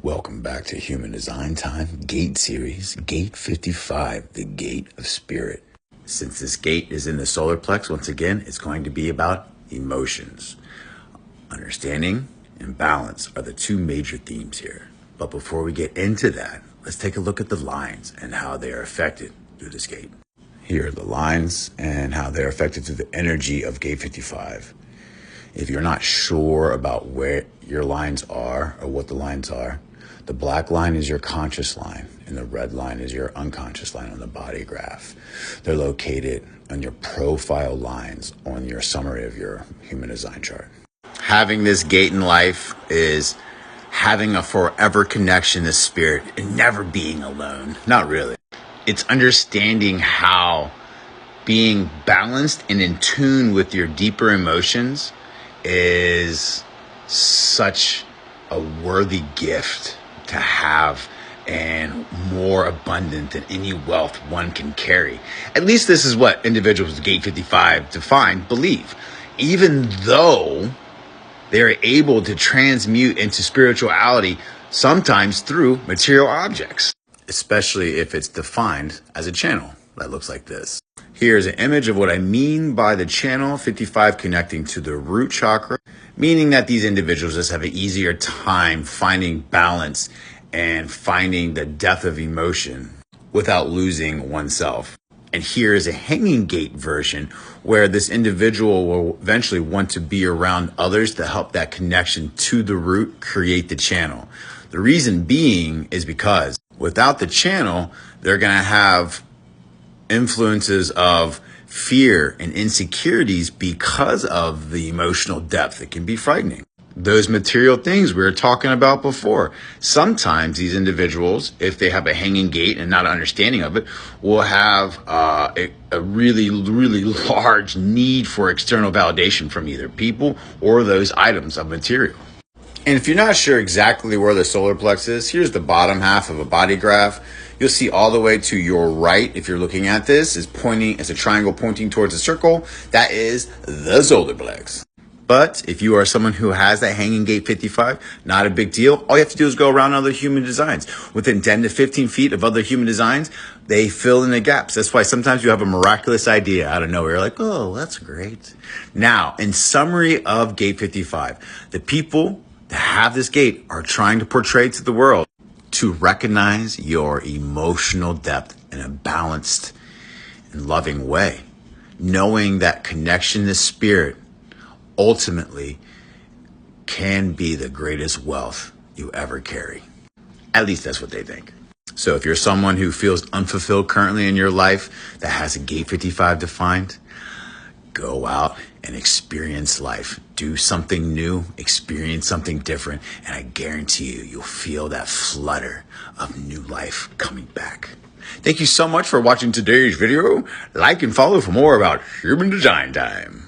Welcome back to Human Design Time Gate Series, Gate 55, the Gate of Spirit. Since this gate is in the solar plex, once again, it's going to be about emotions. Understanding and balance are the two major themes here. But before we get into that, let's take a look at the lines and how they are affected through this gate. Here are the lines and how they're affected through the energy of Gate 55. If you're not sure about where your lines are or what the lines are, the black line is your conscious line and the red line is your unconscious line on the body graph. They're located on your profile lines on your summary of your human design chart. Having this gate in life is having a forever connection to spirit and never being alone. Not really. It's understanding how being balanced and in tune with your deeper emotions is such a worthy gift to have and more abundant than any wealth one can carry. At least this is what individuals with Gate 55 defined believe. Even though they're able to transmute into spirituality sometimes through material objects, especially if it's defined as a channel that looks like this. Here's an image of what I mean by the channel 55 connecting to the root chakra, meaning that these individuals just have an easier time finding balance and finding the depth of emotion without losing oneself. And here is a hanging gate version where this individual will eventually want to be around others to help that connection to the root create the channel. The reason being is because without the channel, they're going to have influences of fear and insecurities because of the emotional depth. It can be frightening. Those material things we were talking about before. Sometimes these individuals, if they have a hanging gate and not an understanding of it, will have a really, really large need for external validation from either people or those items of material. And if you're not sure exactly where the solar plex is, here's the bottom half of a body graph. You'll see all the way to your right, if you're looking at this, is pointing as a triangle pointing towards a circle. That is the solar plex. But if you are someone who has that hanging gate 55, not a big deal. All you have to do is go around other human designs. Within 10 to 15 feet of other human designs, they fill in the gaps. That's why sometimes you have a miraculous idea out of nowhere. You're like, oh, that's great. Now, in summary of gate 55, the people that have this gate are trying to portray to the world to recognize your emotional depth in a balanced and loving way, knowing that connection to spirit ultimately can be the greatest wealth you ever carry. At least that's what they think. So if you're someone who feels unfulfilled currently in your life that has a gate 55 defined, go out and experience life. Do something new, experience something different, and I guarantee you'll feel that flutter of new life coming back. Thank you so much for watching today's video. Like and follow for more about Human Design Time.